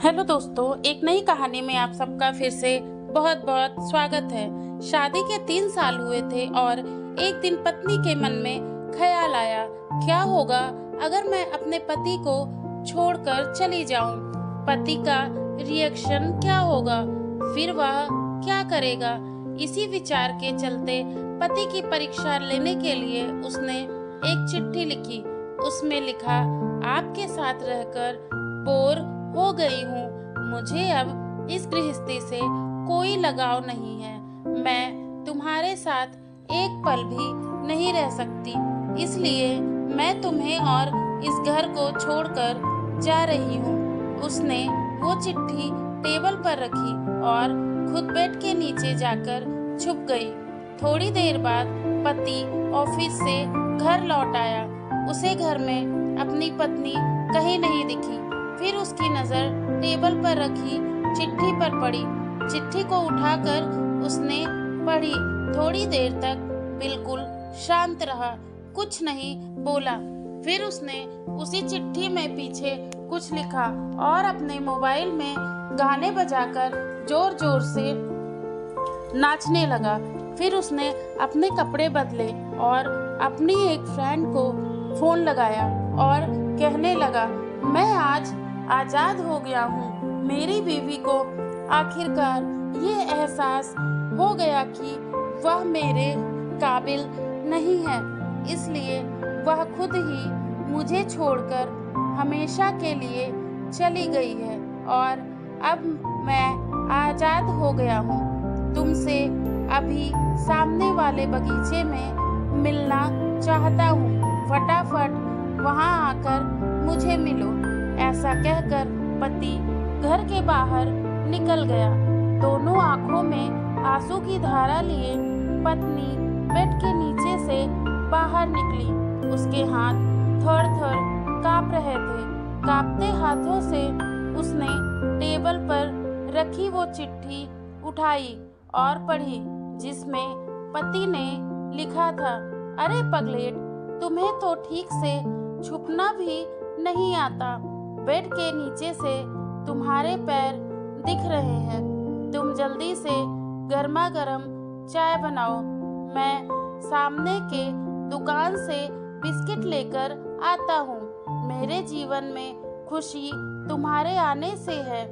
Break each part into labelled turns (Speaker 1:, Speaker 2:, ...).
Speaker 1: Hello दोस्तों, एक नई कहानी में आप सबका फिर से बहुत बहुत स्वागत है। शादी के 3 साल हुए थे और एक दिन पत्नी के मन में ख्याल आया, क्या होगा अगर मैं अपने पति को छोड़कर चली जाऊं? पति का रिएक्शन क्या होगा? फिर वह क्या करेगा? इसी विचार के चलते पति की परीक्षा लेने के लिए उसने एक चिट्ठी लिखी। उसमें लिखा, आपके साथ रहकर बोर हो गई हूँ। मुझे अब इस गृहस्थी से कोई लगाव नहीं है। मैं तुम्हारे साथ एक पल भी नहीं रह सकती, इसलिए मैं तुम्हें और इस घर को छोड़कर जा रही हूँ। उसने वो चिट्ठी टेबल पर रखी और खुद बेड के नीचे जाकर छुप गई। थोड़ी देर बाद पति ऑफिस से घर लौट आया। उसे घर में अपनी पत्नी कहीं नहीं दिखी। फिर उसकी नजर टेबल पर रखी चिट्ठी पर पड़ी। चिट्ठी को उठाकर उसने पढ़ी। थोड़ी देर तक बिल्कुल शांत रहा, कुछ नहीं बोला। फिर उसने उसी चिट्ठी में पीछे कुछ लिखा और अपने मोबाइल में गाने बजाकर जोर जोर से नाचने लगा। फिर उसने अपने कपड़े बदले और अपनी एक फ्रेंड को फोन लगाया और कहने लगा, मैं आज आजाद हो गया हूँ। मेरी बीवी को आखिरकार ये एहसास हो गया कि वह मेरे काबिल नहीं है, इसलिए वह खुद ही मुझे छोड़कर हमेशा के लिए चली गई है और अब मैं आजाद हो गया हूँ। तुमसे अभी सामने वाले बगीचे में मिलना चाहता हूँ। फटाफट वहाँ आकर मुझे मिलो। ऐसा कहकर पति घर के बाहर निकल गया। दोनों आंखों में आंसू की धारा लिए पत्नी बेड के नीचे से बाहर निकली। उसके हाथ थर-थर कांप रहे थे। कांपते हाथों से उसने टेबल पर रखी वो चिट्ठी उठाई और पढ़ी, जिसमें पति ने लिखा था, अरे पगलेट, तुम्हें तो ठीक से छुपना भी नहीं आता। बेड के नीचे से तुम्हारे पैर दिख रहे हैं। तुम जल्दी से गर्मा गर्म चाय बनाओ। मैं सामने के दुकान से बिस्किट लेकर आता हूँ। मेरे जीवन में खुशी तुम्हारे आने से है।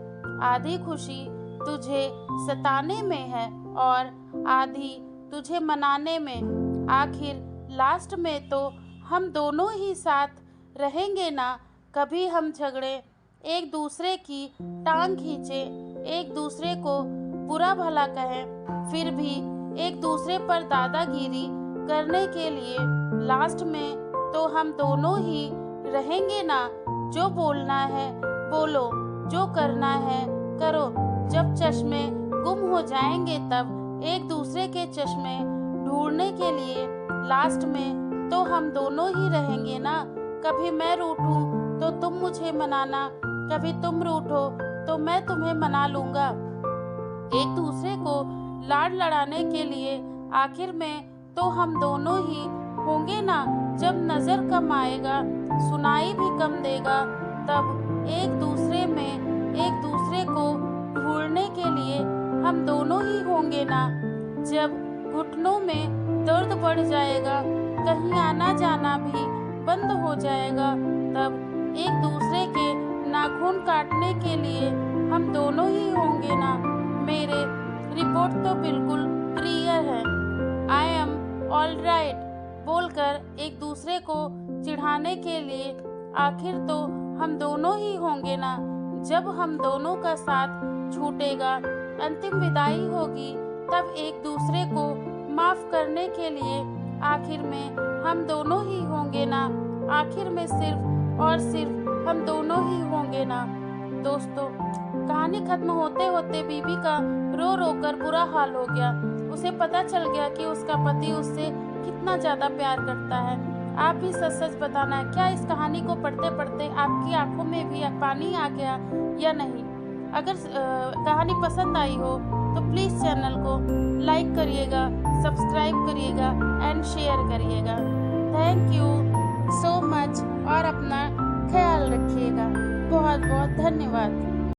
Speaker 1: आधी खुशी तुझे सताने में है और आधी तुझे मनाने में। आखिर लास्ट में तो हम दोनों ही साथ रहेंगे ना। कभी हम झगड़े, एक दूसरे की टांग खींचे, एक दूसरे को बुरा भला कहें, फिर भी एक दूसरे पर दादागिरी करने के लिए लास्ट में तो हम दोनों ही रहेंगे ना। जो बोलना है बोलो, जो करना है करो। जब चश्मे गुम हो जाएंगे तब एक दूसरे के चश्मे ढूंढने के लिए लास्ट में तो हम दोनों ही रहेंगे ना। कभी मैं रूठूं तो तुम मुझे मनाना, कभी तुम रूठो तो मैं तुम्हें मना लूंगा। एक दूसरे को लाड लड़ाने के लिए आखिर में तो हम दोनों ही होंगे ना। जब नजर कम आएगा, सुनाई भी कम देगा, तब एक दूसरे में एक दूसरे को ढूंढने के लिए हम दोनों ही होंगे ना। जब घुटनों में दर्द बढ़ जाएगा, कहीं आना जाना भी बंद हो जाएगा, तब एक दूसरे के नाखून काटने के लिए हम दोनों ही होंगे ना। मेरे रिपोर्ट तो बिल्कुल क्लियर है। आई एम ऑल राइट बोलकर एक दूसरे को चिढ़ाने के लिए आखिर तो हम दोनों ही होंगे ना। जब हम दोनों का साथ छूटेगा, अंतिम विदाई होगी, तब एक दूसरे को माफ करने के लिए आखिर में हम दोनों ही होंगे ना। आखिर में सिर्फ और सिर्फ हम दोनों ही होंगे ना। दोस्तों, कहानी खत्म होते होते बीबी का रो रो कर बुरा हाल हो गया। उसे पता चल गया कि उसका पति उससे कितना ज्यादा प्यार करता है। आप भी सच सच बताना, क्या इस कहानी को पढ़ते पढ़ते आपकी आंखों में भी पानी आ गया या नहीं? अगर कहानी पसंद आई हो तो प्लीज़ चैनल को लाइक करिएगा, सब्सक्राइब करिएगा एंड शेयर करिएगा। थैंक यू सो मच और अपना ख्याल रखिएगा। बहुत बहुत धन्यवाद।